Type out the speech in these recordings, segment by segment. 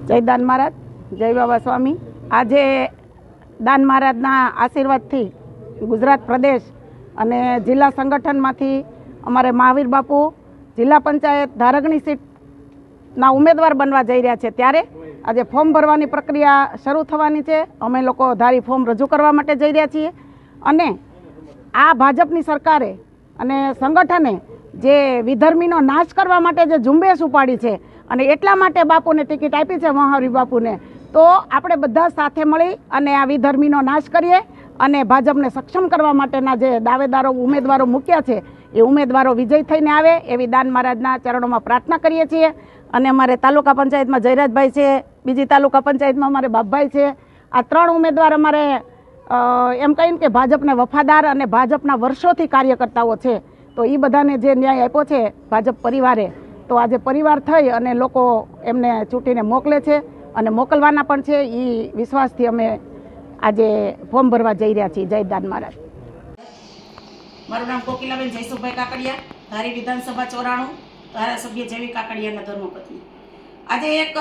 જય દાન મહારાજ, જય બાબા સ્વામી। આજે દાન મહારાજના આશીર્વાદથી ગુજરાત પ્રદેશ અને જિલ્લા સંગઠનમાંથી અમારે મહાવીર બાપુ જિલ્લા પંચાયત ધારગણી સીટના ઉમેદવાર બનવા જઈ રહ્યા છે। ત્યારે આજે ફોર્મ ભરવાની પ્રક્રિયા શરૂ થવાની છે। અમે લોકો ધારી ફોર્મ રજૂ કરવા માટે જઈ રહ્યા છીએ અને આ ભાજપની સરકારે અને સંગઠને જે વિધર્મીનો નાશ કરવા માટે જે ઝુંબેશ ઉપાડી છે અને એટલા માટે બાપુને ટિકિટ આપી છે મહાવીર બાપુને, તો આપણે બધા સાથે મળી અને આ વિધર્મીનો નાશ કરીએ અને ભાજપને સક્ષમ કરવા માટેના જે દાવેદારો ઉમેદવારો મૂક્યા છે એ ઉમેદવારો વિજય થઈને આવે એવી દાન મહારાજના ચરણોમાં પ્રાર્થના કરીએ છીએ। અને અમારે તાલુકા પંચાયતમાં જયરાજભાઈ છે, બીજી તાલુકા પંચાયતમાં અમારે બાપભાઈ છે। આ ત્રણ ઉમેદવાર અમારે એમ કહીને કે ભાજપને વફાદાર અને ભાજપના વર્ષોથી કાર્યકર્તાઓ છે, તો એ બધાને જે ન્યાય આપ્યો છે ભાજપ પરિવારે, તો આજે પરિવાર થઈ અને લોકો એમને ચૂંટીને મોકલે છે અને મોકલવાના પણ છે। એ વિશ્વાસથી અમે આજે ફોર્મ ભરવા જઈ રહ્યા છીએ। જય દાન મહારાજ। મારું નામ કોકિલાબેન જયસુભાઈ કાકડિયા, ધારી વિધાનસભા 94, ધારાસભ્ય જેવી કાકડિયાના ધર્મપત્ની। આજે એક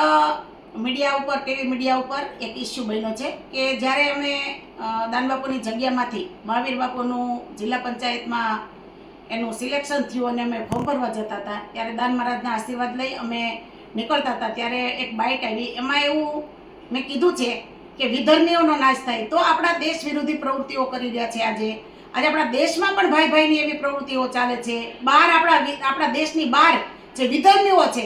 મીડિયા ઉપર, ટીવી મીડિયા ઉપર એક ઇસ્યુ બન્યો છે કે જ્યારે અમે દાનબાપુની જગ્યામાંથી મહાવીર બાપુનું જિલ્લા પંચાયતમાં એનું સિલેક્શન થયું અને અમે ફોર્મ ભરવા જતા હતા, ત્યારે દાન મહારાજના આશીર્વાદ લઈ અમે નીકળતા હતા ત્યારે એક બાઇટ આવી। એમાં એવું મેં કીધું છે કે વિધર્મીઓનો નાશ થાય તો આપણા દેશ વિરોધી પ્રવૃત્તિઓ કરી રહ્યા છે। આજે આપણા દેશમાં પણ ભાઈ ભાઈની એવી પ્રવૃત્તિઓ ચાલે છે। બહાર આપણા દેશની બહાર જે વિધર્મીઓ છે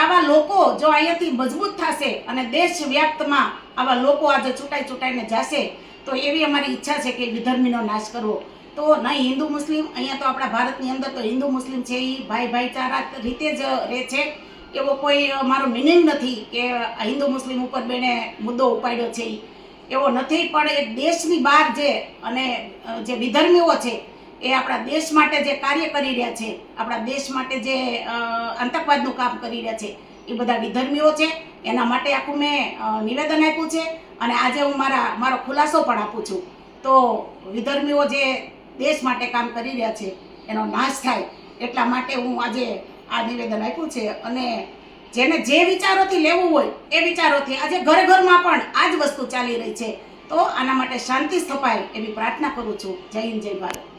આવા લોકો જો અહીંયાથી મજબૂત થશે અને દેશ વ્યાપ્તમાં આવા લોકો આજે ચૂંટાઈને જશે તો એવી અમારી ઈચ્છા છે કે વિધર્મીનો નાશ કરવો। તો નહીં હિન્દુ મુસ્લિમ, અહીંયા તો આપણા ભારતની અંદર તો હિન્દુ મુસ્લિમ છે એ ભાઈચારા રીતે જ રહે છે, એવો કોઈ મારો મિનિંગ નથી કે હિન્દુ મુસ્લિમ ઉપર બેને મુદ્દો ઉપાડ્યો છે એવો નથી। પણ એક દેશની બહાર જે વિધર્મીઓ છે એ આપણા દેશ માટે જે કાર્ય કરી રહ્યા છે, આપણા દેશ માટે જે આતંકવાદનું કામ કરી રહ્યા છે એ બધા વિધર્મીઓ છે। એના માટે આખું મેં નિવેદન આપ્યું છે અને આજે હું મારો ખુલાસો પણ આપું છું। તો વિધર્મીઓ જે દેશ માટે કામ કરી રહ્યા છે એનો નાશ થાય એટલા માટે હું આજે આ નિવેદન આપ્યું છે અને જેને જે વિચારોથી લેવું હોય એ વિચારોથી આજે ઘરમાં પણ આ જ વસ્તુ ચાલી રહી છે, તો આના માટે શાંતિ સ્થપાય એવી પ્રાર્થના કરું છું। જય હિન્દ, જય ભારત।